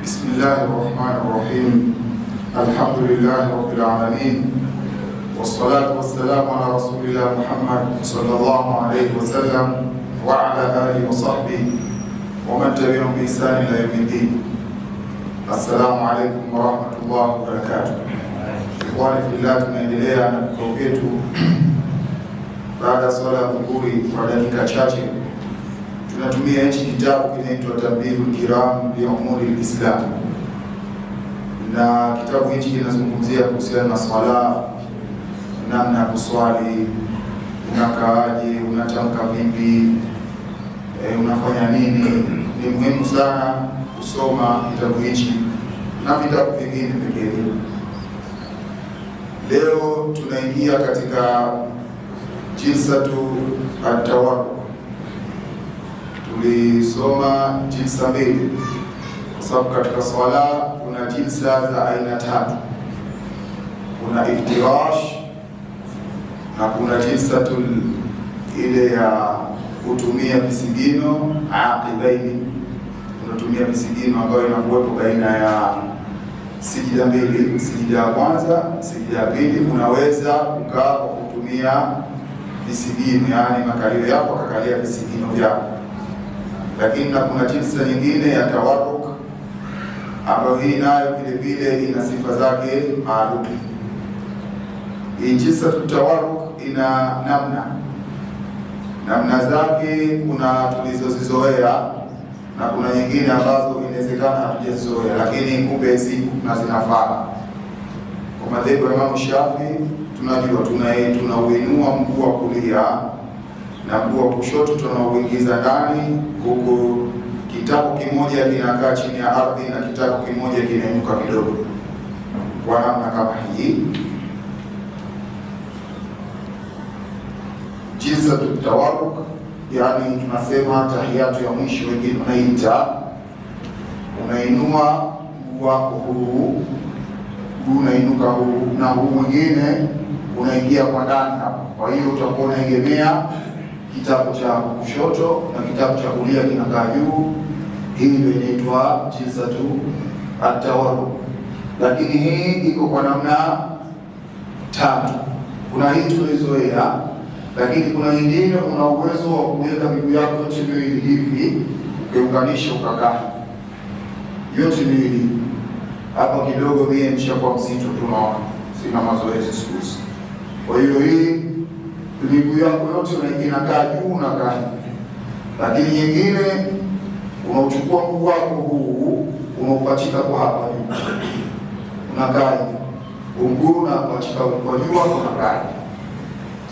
Bismillahirrahmanirrahim. Alhamdulillahi rabbil alamin. Wassalatu wassalamu ala rasulillah Muhammad sallallahu alayhi wasallam wa ala alihi wa sahbihi wa man tabi'ahum bi ihsan ila yawmiddin. Assalamu alaykum wa rahmatullahi wa barakatuh. Ikhwani fillah, tunaendelea na vikao vyetu baada ya swala ya dhuhuri kwa dakika chache. Tunatumia hichi kitabu kinaitwa Tanbihul Kiram bi Umuri al-Islam, na kitabu hichi kinazungumzia kuhusiana na swala, namna ya kuswali, unakaaje, unatamka vipi, unafanya nini. Ni muhimu sana kusoma kitabu hichi na vitabu vingine pekee. Leo tunaingia katika jilsatu at-tawarruk. Tulisoma jilsa mbili kwa sababu katika swala kuna jilsa za aina tatu. Kuna iftirash na kuna jilsatul ile ya kutumia visigino aqibaini. Tunatumia visigino ambayo inakuwepo baina ya sijida mbili, sijida ya kwanza, sijida ya pili. Unaweza kukaa kwa kutumia visigino, yani makalio yako akakalia visigino vyako. Lakini na kuna jilsa nyingine ya tawarruk ambayo hii nayo vile vile ina sifa zake maalum. Hii jilsa tawarruk ina namna zake. Kuna tulizozizoea na kuna nyingine ambazo inawezekana hatujazoea, lakini kumbe siku na zinafaa. Kwa madhehebu ya Imam Shafi tunajua tunauinua mguu wa kulia na mguu wa kushoto tunauingiza ndani, huku kitako kimoja kinakaa chini ya ardhi na kitako kimoja kinainuka kidogo kwa namna kama hii. Jilsatu tawarruk, yani tunasema tahiyatu ya mwisho, wengine unaita, unainua mguu wako huu, mguu unainuka huu na huu mwingine unaingia kwa ndani hapa. Kwa hiyo utakuwa unaegemea kitabu cha kushoto na kitabu cha kulia kinakaa juu. Hii ndio inaitwa jilsatu at-tawarruk. Lakini hii iko kwa namna tatu. Kuna hii tulizoea, lakini kuna nyingine una uwezo wa kuweka miguu yako yote miwili hivi ukiunganisha ukakaa yote miwili. Hapa kidogo mimi nishakuwa mzito, tunaona sina mazoezi siku hizi. Kwa hiyo hii miguu yako yote inakaa juu unakaa. Lakini nyingine unauchukua mguu wako huu unaupachika kwa hapa juu unakaa, mguu unapachika kwa juu hapo unakaa.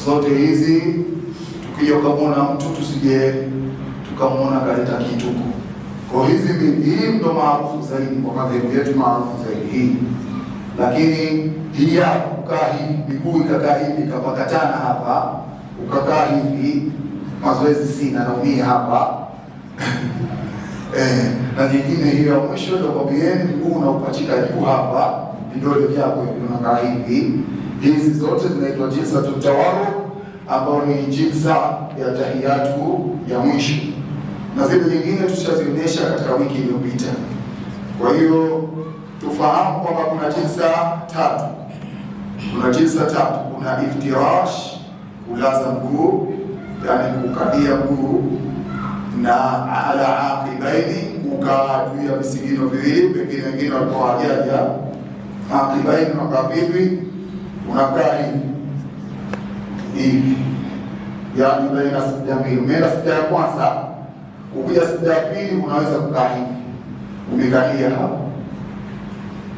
Zote hizi tukija ukamwona mtu tusije tukamwona kaleta kituko. Kwa hizi hii ndo maarufu zaidi kwa madhehebu yetu, maarufu zaidi hii. Lakini hii hapa kukaa hivi, miguu ikakaa hivi ikapakatana hapa, ukakaa hivi, mazoezi sina, naumia hapa na nyingine hiyo ya mwisho ndio kwambieni, mguu unaupachika juu hapa, vidole vyako hivi unakaa hivi. Hizi zote zinaitwa jilsatu tawarruk, ambayo ni jilsa ya tahiyatu ya mwisho, na zile nyingine tushazionyesha katika wiki iliyopita. Kwa hiyo tufahamu kwamba kuna jilsa tatu. Kuna iftirash, kulaza mguu, yani kukalia mguu, na ala aqibaini, kukaa juu ya visigino viwili. Pengine wengine walikuwa hawajaja aqibaini unakaa vipi, unakaa hivi, yani baina sijda mbili. Umeenda sijda ya kwanza, ukija sijda ya pili unaweza kukaa hivi umekalia hapo.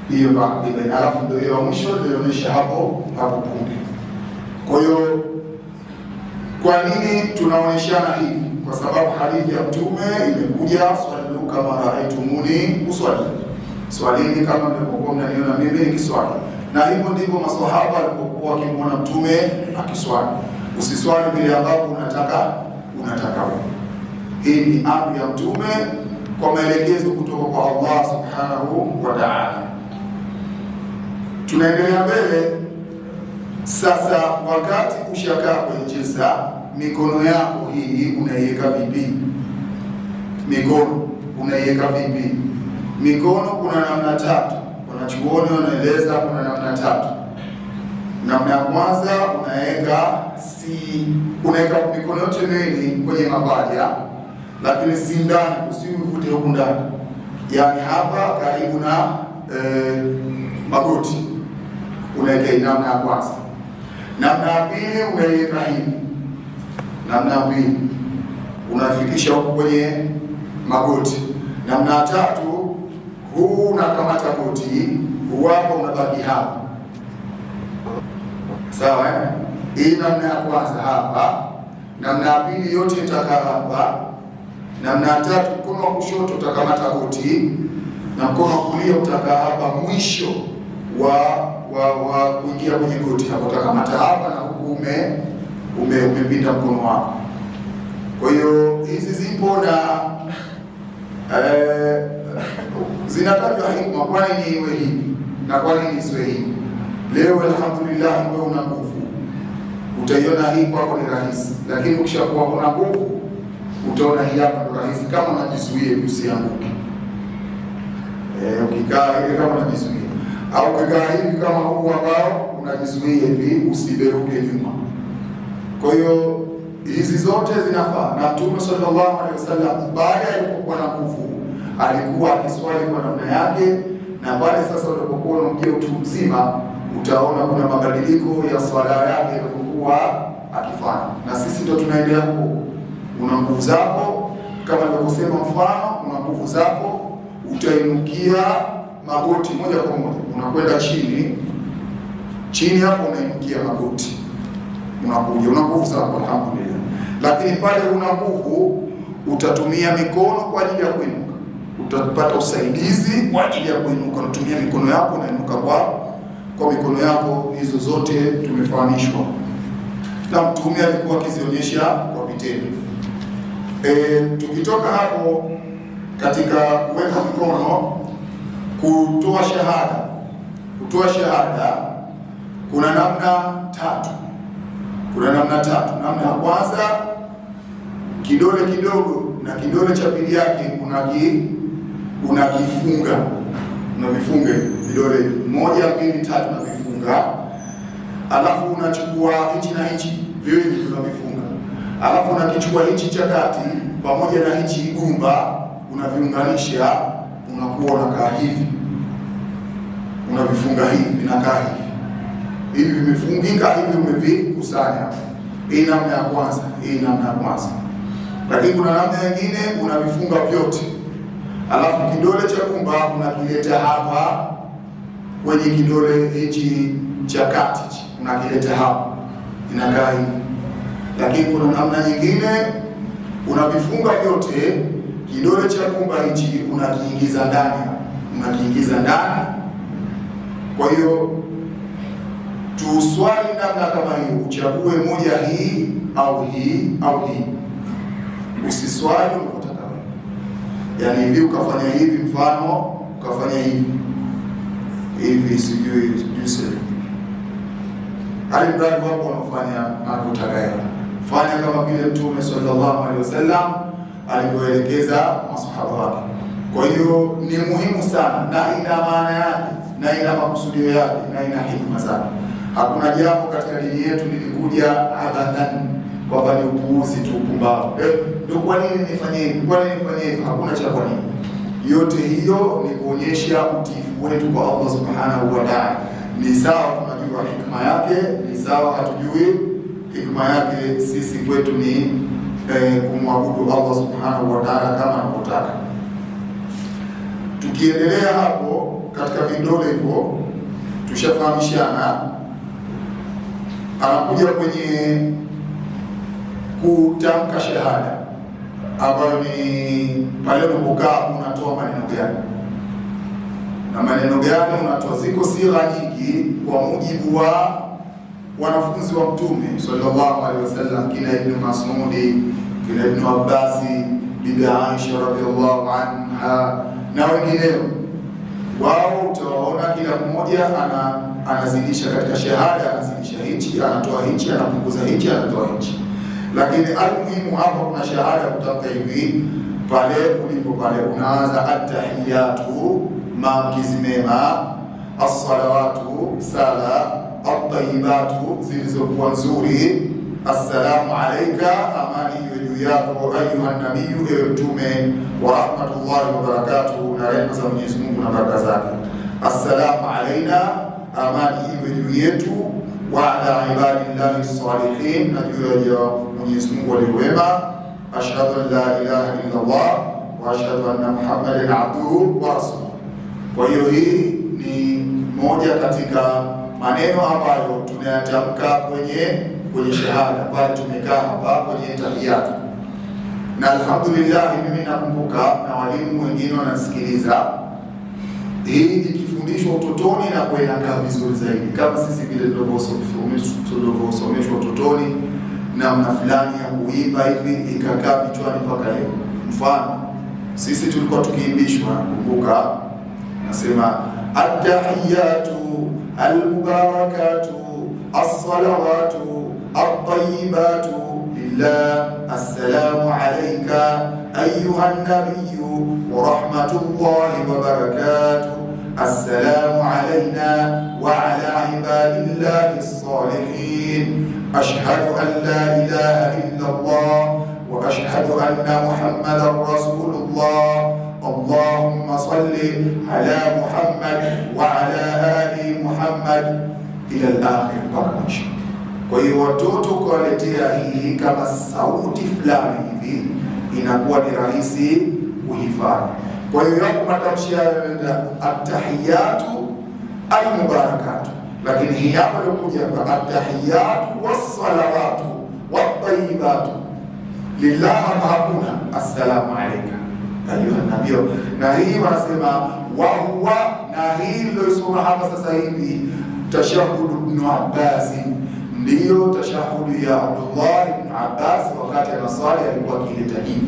Hiyo aqibaini, alafu ndio hiyo mwisho nilionyesha hapo punde. Kwa hiyo kwa nini tunaonyeshana hivi? Kwa sababu hadithi ya Mtume imekuja, swali kama raaitumuni uswali, swalini kama mlivyokuwa mnaniona mimi nikiswali. Na hivyo ndivyo maswahaba walipokuwa wakimwona Mtume akiswali. Usiswali vile ambavyo unataka wewe. Hii ni amri ya Mtume kwa maelekezo kutoka kwa Allah subhanahu wa ta'ala. Tunaendelea mbele sasa. Wakati ushakaa kwenye jilsa, mikono yako hii unaiweka vipi? Mikono unaiweka vipi? Mikono kuna namna tatu, wanachuoni wanaeleza kuna namna tatu. Namna ya kwanza unaweka mikono yote miwili kwenye mapaja, lakini si ndani, usivute huku ndani, yaani hapa karibu na magoti, unaweka namna ya kwanza. Namna ya pili unaweka hivi, namna ya pili unafikisha huko kwenye magoti. Namna ya tatu, huu unakamata goti, huu hapa unabaki hapa. Sawa eh? Hii namna ya kwanza hapa. Namna ya pili yote itakaa hapa. Namna ya tatu, mkono wa kushoto utakamata goti na mkono wa kulia utakaa hapa mwisho wa kuingia kwenye goti. Hapo utakamata hapa na huku umepinda mkono wako. Kwa hiyo hizi zipo na zinatajwa hikma, kwa nini iwe hivi na kwa nini isiwe hivi. Leo alhamdulillah wewe una nguvu, utaiona hii kwako ni rahisi, lakini ukishakuwa una nguvu utaona hii hapa ndo rahisi, kama unajizuia usianguke. Ukikaa hivi kama unajizuia, au ukikaa hivi kama huu ambao unajizuia hivi usiberuke nyuma. Kwa hiyo hizi zote zinafaa, na Mtume sallallahu alaihi wasallam baada ya kuwa na nguvu alikuwa akiswali kwa namna yake, na pale sasa unapokuwa unaingia utu mzima utaona kuna mabadiliko ya swala yake alipokuwa akifanya. Na sisi ndio tunaendelea huko. Una nguvu zako kama nilivyosema, mfano una nguvu zako, utainukia magoti moja kwa moja, unakwenda chini hapo unainukia magoti, unakuja, una nguvu zako alhamdulillah. Lakini pale una nguvu utatumia mikono kwa ajili ya kuinuka, utapata usaidizi kwa ajili ya kuinuka, unatumia mikono yako, unainuka kwa mikono yako. Hizo zote tumefahamishwa na Mtume alikuwa akizionyesha kwa vitendo. Tukitoka hapo katika kuweka mikono, kutoa shahada kuna namna tatu. Namna ya kwanza, kidole kidogo na kidole cha pili yake unakifunga, unavifunga vidole 1, 2, 3 unavifunga, alafu unachukua hichi na hichi viwili unavifunga, alafu unakichukua hichi cha kati pamoja na hichi gumba unaviunganisha, unakuwa unakaa hivi, unavifunga hivi, vinakaa hivi vimefungika hivi, umevikusanya. Hii namna ya kwanza, Lakini kuna namna nyingine unavifunga vyote, alafu kidole cha gumba unakileta hapa kwenye kidole hichi cha kati, unakileta hapa, inakaa hivi. Lakini kuna namna nyingine unavifunga vyote, kidole cha gumba hichi unakiingiza ndani, Kwa hiyo tuswali namna kama hiyo, uchague moja, hii au hii au hii. Usiswali unapotaka wewe, yaani hivi ukafanya hivi, mfano ukafanya hivi sijui hali mradi wako unafanya anavyotaka yeye. Fanya kama vile Mtume sallallahu alaihi wasallam alivyoelekeza masahaba wake. Kwa hiyo ni muhimu sana, na ina maana yake na ina makusudio yake na ina hikma zake. Hakuna jambo katika dini yetu lilikuja abadan kwamba ni upuuzi tu, upumbavu. Ndio kwa nini nifanye hivi? Kwa nini nifanye hivi? Hakuna cha kwa nini. Yote hiyo ni kuonyesha utiifu wetu kwa Allah subhanahu wa ta'ala. Ni sawa tunajua hikma yake, ni sawa hatujui hikma yake. Sisi kwetu ni kumwabudu Allah subhanahu wa ta'ala kama anavyotaka. Tukiendelea hapo katika vidole hivyo tushafahamishana, anakuja kwenye kutamka shahada, ambayo ni pale unapokaa unatoa maneno gani na maneno gani unatoa. Ziko sigha nyingi kwa mujibu wa wanafunzi wa Mtume sallallahu alaihi wasallam, kina Ibn Mas'udi, kina Ibn Abbasi, Bibi Aisha radhiallahu anha na wengineo. Wao utawaona kila mmoja anazidisha katika shahada, anazidisha hichi, anatoa hichi, anapunguza hichi, anatoa hichi. Lakini almuhimu hapa kuna shahada kutamka hivi pale ulipo pale unaanza at-tahiyatu, maamkizi mema, as-salawatu, sala, at-tayyibatu, zilizokuwa nzuri, assalamu alayka, amani iwe juu yako, ayuha nabiyu, ewe mtume, wa rahmatullahi wa barakatuhu, na rehema za Mwenyezi Mungu na baraka zake. Assalamu alayna, amani iwe juu yetu, wa ala ibadillahi salihin, na juu ya Mwenyezi Mungu waliowema. Ashhadu an la ilaha illa Allah wa ashhadu anna Muhammadan abduhu wa rasuluhu. Kwa hiyo hii ni moja katika maneno ambayo tunayatamka kwenye shahada pale tumekaa hapa kwenye tahiyatu. Na alhamdulillah, mimi nakumbuka na walimu wengine wanasikiliza hii ikifundishwa utotoni na kwa inakaa vizuri zaidi, kama sisi vile tulivyosomeshwa utotoni namna fulani ya kuimba hivi ikakaa vichwani mpaka leo. Mfano sisi tulikuwa tukiimbishwa, nakumbuka nasema at-tahiyatu al-mubarakatu as-salawatu at-tayyibatu lillah, assalamu alayka ayyuha an-nabiyyu wa rahmatullahi wa barakatuh, assalamu alayna wa ala ibadillahi as-salihin, ashhadu an la ilaha illa Allah wa ashhadu anna Muhammadan rasulullah, Allahumma salli ala Muhammad wa ala ali Muhammad, ila al-akhir mpaka mwisho. Kwa hiyo watoto kuwaletea hii kama sauti fulani hivi inakuwa ni rahisi kuhifadhi. Kwa hiyo yako matamshi ya at-tahiyatu al-mubarakatu, lakini hii hapa ilikuja kwa at-tahiyatu was-salawatu wat-tayyibatu lillah, hakuna assalamu alayka ayuha nabiy. Na hii wanasema wa huwa, na hii ndio isoma hapa sasa hivi tashahhud ibn Abbas, ndiyo tashahhud ya Abdullah ibn Abbas wakati anaswali alikuwa akileta hivi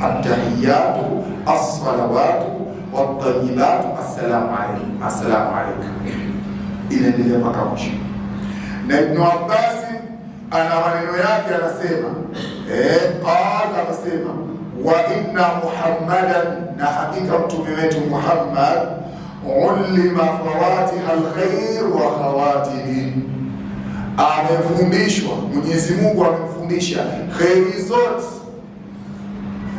at-tahiyatu as-salawatu wat-tayyibatu assalamu alayka, assalamu alayka, inaendelea mpaka mwisho. Na Ibn Abbas ana maneno yake anasema qala, anasema wa inna Muhammadan, na hakika mtume wetu Muhammad, ulima fawatiha alkhair wa khawatimi, amefundishwa, Mwenyezi Mungu amemfundisha khairi zote,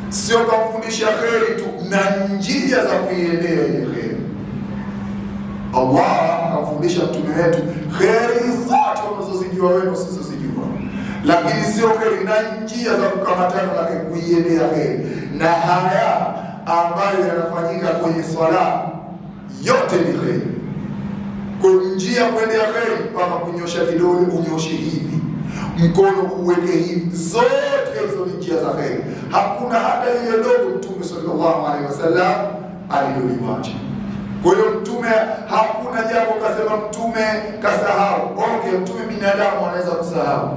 sio kumfundisha khairi tu na njia za kuiendea ile khairi. Allah akamfundisha mtume wetu khairi zote unazozijua wewe usizozijua, lakini sio khairi na njia za kukamatana na kuiendea khairi. Na haya ambayo yanafanyika kwenye swala yote ni khairi. Kwa njia kuendea khairi, mpaka kunyosha kidole unyoshe hivi, mkono uweke hivi, zote hizo ni njia za khairi. Hakuna hata ile dogo Mtume sallallahu alaihi wasallam aliloliwacha. Kwa hiyo mtume, hakuna jambo kasema mtume kasahau. Okay, mtume binadamu anaweza kusahau,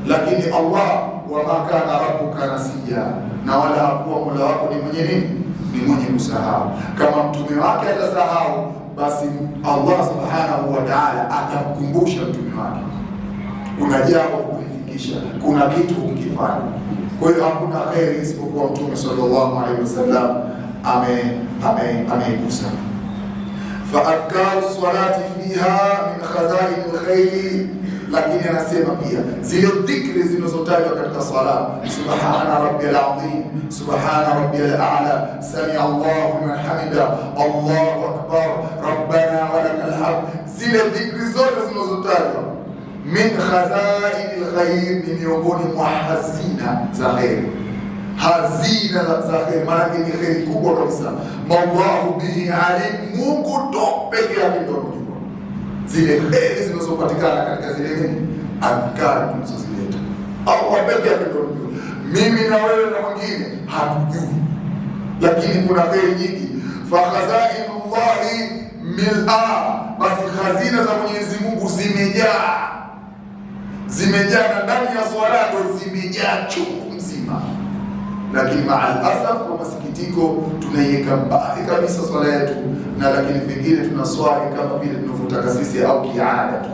lakini Allah, wa ma kana rabbuka nasiya, na wala hakuwa Mola wako ni mwenye nini, ni mwenye kusahau. Kama mtume wake atasahau, basi Allah subhanahu wa ta'ala atamkumbusha mtume wake, kuna jambo kulifikisha, kuna kitu kukifanya. Kwa hiyo hakuna khairi isipokuwa mtume sallallahu alaihi wasallam ameigusa. Faadkaru salati fiha min khazain alkhair, lakini anasema pia zile dhikri zinazotajwa katika sala, subhana rabbiyal azim, subhana rabbiyal a'la, sami Allahu liman hamida, Allahu akbar, rabbana wa lakal hamd, zile dhikri zote zinazotajwa min khazain alkhair, ni miongoni mwa hazina za khair. Hazina za khair maana ni khair kubwa kabisa. Wallahu bihi alim, Mungu ndo pekee yake ndo anajua zile khair zinazopatikana katika zile adhkar tunazozileta. Allah pekee yake ndo anajua, mimi na wewe na mwingine hatujui, lakini kuna khair nyingi. Fa khazainullahi mil'a, basi hazina za Mwenyezi Mungu zimejaa, na ndani ya swala ndo zimejaa chungu mzima. Lakini maal asaf, kwa masikitiko, tunaiweka mbali kabisa swala yetu, na lakini vingine tunaswali kama vile tunavyotaka sisi au kiada tu.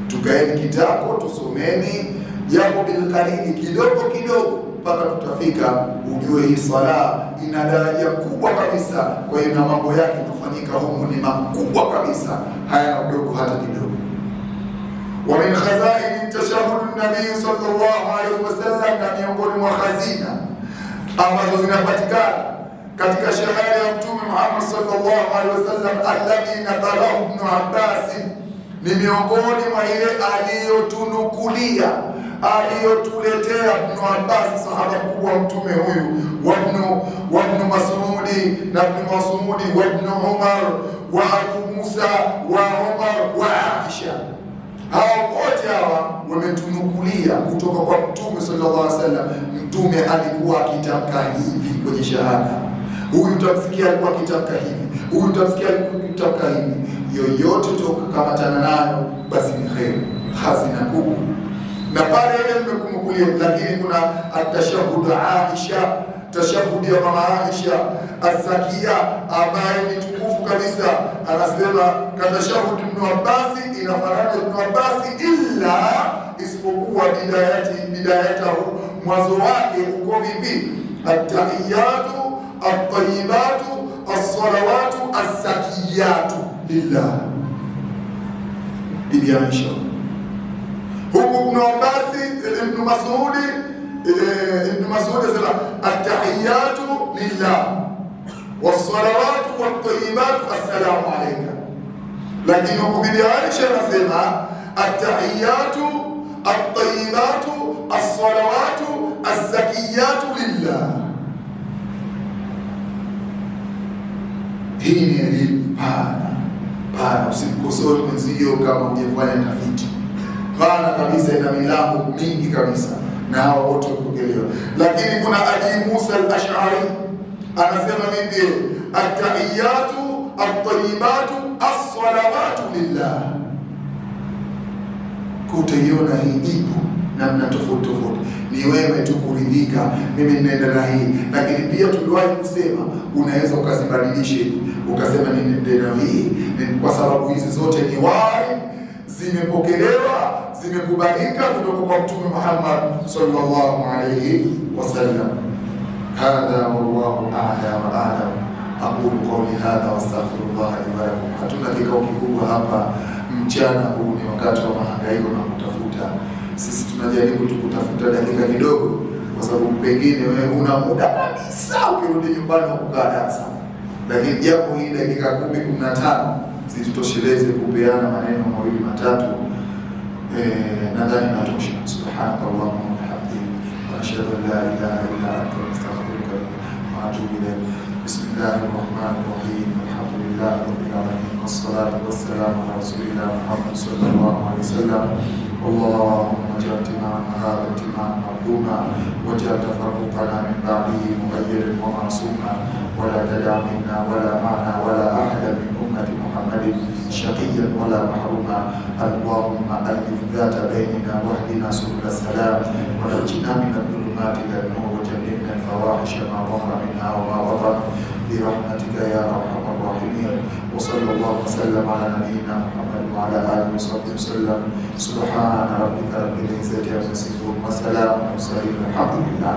Tukaeni kitako tusomeni japo bilqalili, kidogo kidogo, mpaka tutafika, ujue hii swala ina daraja kubwa kabisa. Kwa hiyo na mambo yake kufanyika humu ni makubwa kabisa, hayana udogo hata kidogo. Wa min khazaini tashahhud an-nabii sallallahu alaihi wasallam, na miongoni mwa hazina ambazo zinapatikana katika shahada ya Mtume Muhammad sallallahu alaihi wasallam, alladhi naqalahu Ibn Abbas, ni miongoni mwa ile aliyotunukulia, aliyotuletea Ibn Abbas, sahaba mkubwa Mtume huyu, wa Ibn Mas'udi na Ibn Mas'udi, wa Ibn Umar, wa Abu Musa, wa Umar, wa Aisha. Hao wote hawa wametunukulia kutoka kwa Mtume sallallahu alaihi wasallam. Mtume alikuwa akitamka hivi kwenye shahada, huyu utamsikia alikuwa akitamka hivi, huyu utamsikia alikuwa akitamka hivi. Yoyote tukamatana nayo basi ni kheri, hazina kubwa. Na pale ile nimekunukulia, lakini kuna atashahud Aisha, tashahudi ya mama Aisha az-Zakia, ambaye ni tukufu kabisa. Anasema katashahudi Ibn Abbas, inafanana Ibn Abbas, illa isipokuwa bidayatahu, mwanzo wake uko vipi? At-tahiyatu at-tayyibatu as-salawatu az-zakiyatu lillah. Bibi Aisha huku Ibn Abbas, Ibn Mas'ud asema at-tahiyatu lillah was-salawatu wat-tayyibatu assalamu alayka. Lakini huku Bibi Aisha anasema at-tahiyatu at-tayyibatu as-salawatu az-zakiyatu lillah. Hii ni elimu pana, usimkosoe mwenzio kama hujafanya tafiti. Pana kabisa, ina milango mingi kabisa, na hao wote kupokelewa. Lakini kuna Abi Musa al-Ash'ari anasema vipi? At-tahiyatu at-tayyibatu as-salawatu lillah. Kutaiona hii ipo namna tofauti tofauti, ni wewe tu kuridhika, mimi ninaenda na hii. Lakini pia tuliwahi kusema unaweza ukazibadilisha, ukasema ninaenda na hii kwa sababu hizi zote ni wahi, zimepokelewa, zimekubalika kutoka kwa Mtume Muhammad sallallahu alayhi wasallam. Hadha wallahu a'la wa a'lam. Aqulu qawli hadha wa astaghfirullah li wa lakum. Hatuna kikao kikubwa hapa mchana huu, ni wakati wa mahangaiko na kutafuta. Sisi tunajaribu tu kutafuta dakika kidogo, kwa sababu pengine wewe una muda kabisa ukirudi nyumbani na kukaa darasa, lakini japo hii dakika 10-15 zitutosheleze kupeana maneno mawili matatu, nadhani natosha. Subhanakallahumma wa bihamdika, wa ashhadu an la ilaha illa anta, astaghfiruka wa atubu ilayk. Bismillahir rahmanir rahim. Alhamdulillahi rabbil alamin, wassalatu wassalamu ala rasulillah Muhammad sallallahu alaihi wasallam. Allahumma ij'al ijtima'ana hadha ijtima'an marhuma, waj'al tafarruqana min ba'dihi mughayyiran wa ma'suma, wa la tad'a minna wa la ma'na wa la ahada min ummati Muhammadin shaqiyyan wa la mahruma. Allahumma alif dhata bainina wahdina subul salam, wa najjina min adh-dhulumati ila an-nur, wa jannibna al-fawahisha ma dhahara minha wa ma batan, birahmatika ya arhamar rahimin. Wa sallallahu wa sallam ala nabiyyina Muhammad wa ala alihi wa sahbihi wasallam. Subhana rabbika rabbil izzati amma yasifun wa salamun ala al-mursalin, walhamdulillah.